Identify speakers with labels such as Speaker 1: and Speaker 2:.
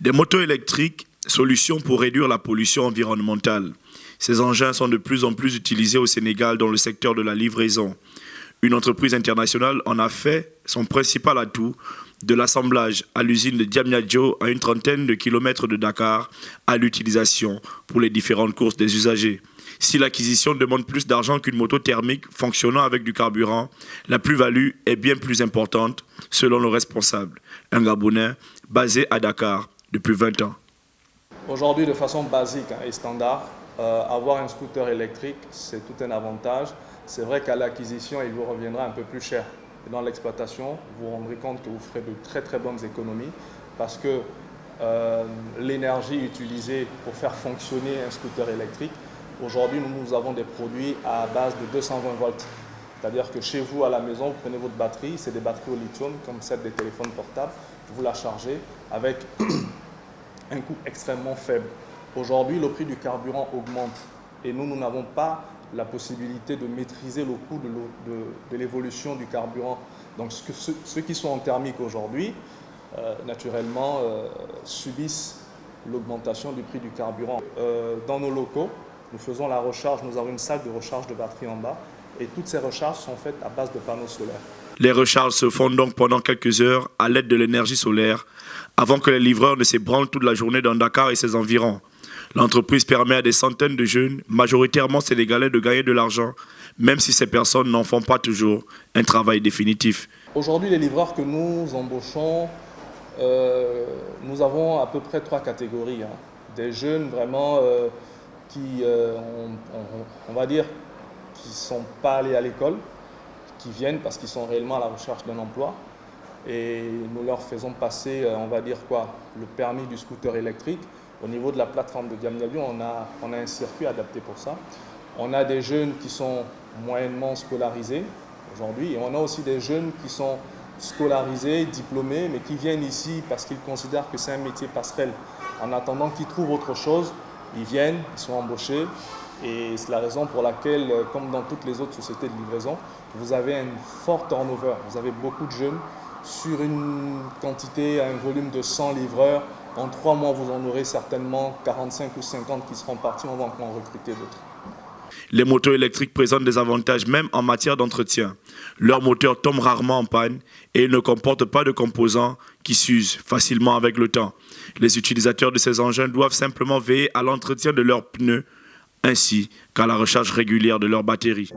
Speaker 1: Des motos électriques, solution pour réduire la pollution environnementale. Ces engins sont de plus en plus utilisés au Sénégal dans le secteur de la livraison. Une entreprise internationale en a fait son principal atout, de l'assemblage à l'usine de Diamniadio à une trentaine de kilomètres de Dakar à l'utilisation pour les différentes courses des usagers. Si l'acquisition demande plus d'argent qu'une moto thermique fonctionnant avec du carburant, la plus-value est bien plus importante selon le responsable, un Gabonais basé à Dakar depuis 20 ans.
Speaker 2: Aujourd'hui, de façon basique et standard, avoir un scooter électrique, c'est tout un avantage. C'est vrai qu'à l'acquisition, il vous reviendra un peu plus cher. Et dans l'exploitation, vous vous rendrez compte que vous ferez de très très bonnes économies parce que l'énergie utilisée pour faire fonctionner un scooter électrique, aujourd'hui, nous avons des produits à base de 220 volts. C'est-à-dire que chez vous, à la maison, vous prenez votre batterie, c'est des batteries au lithium, comme celle des téléphones portables, vous la chargez avec un coût extrêmement faible. Aujourd'hui, le prix du carburant augmente et nous n'avons pas la possibilité de maîtriser le coût de l'évolution du carburant. Donc ceux qui sont en thermique aujourd'hui, naturellement, subissent l'augmentation du prix du carburant. Dans nos locaux, nous faisons la recharge, nous avons une salle de recharge de batterie en bas et toutes ces recharges sont faites à base de panneaux solaires.
Speaker 1: Les recharges se font donc pendant quelques heures à l'aide de l'énergie solaire avant que les livreurs ne s'ébranlent toute la journée dans Dakar et ses environs. L'entreprise permet à des centaines de jeunes, majoritairement sénégalais, de gagner de l'argent, même si ces personnes n'en font pas toujours un travail définitif.
Speaker 2: Aujourd'hui, les livreurs que nous embauchons, nous avons à peu près 3 catégories. Des jeunes vraiment qui, on va dire, qui ne sont pas allés à l'école, qui viennent parce qu'ils sont réellement à la recherche d'un emploi. Et nous leur faisons passer, on va dire quoi, le permis du scooter électrique. Au niveau de la plateforme de Diamniadio, on a un circuit adapté pour ça. On a des jeunes qui sont moyennement scolarisés aujourd'hui et on a aussi des jeunes qui sont scolarisés, diplômés, mais qui viennent ici parce qu'ils considèrent que c'est un métier passerelle. En attendant qu'ils trouvent autre chose, ils viennent, ils sont embauchés et c'est la raison pour laquelle, comme dans toutes les autres sociétés de livraison, vous avez un fort turnover. Vous avez beaucoup de jeunes sur une quantité, un volume de 100 livreurs. En 3 mois, vous en aurez certainement 45 ou 50 qui seront partis. On va encore en recruter d'autres.
Speaker 1: Les motos électriques présentent des avantages même en matière d'entretien. Leur moteur tombe rarement en panne et ils ne comportent pas de composants qui s'usent facilement avec le temps. Les utilisateurs de ces engins doivent simplement veiller à l'entretien de leurs pneus ainsi qu'à la recharge régulière de leurs batteries.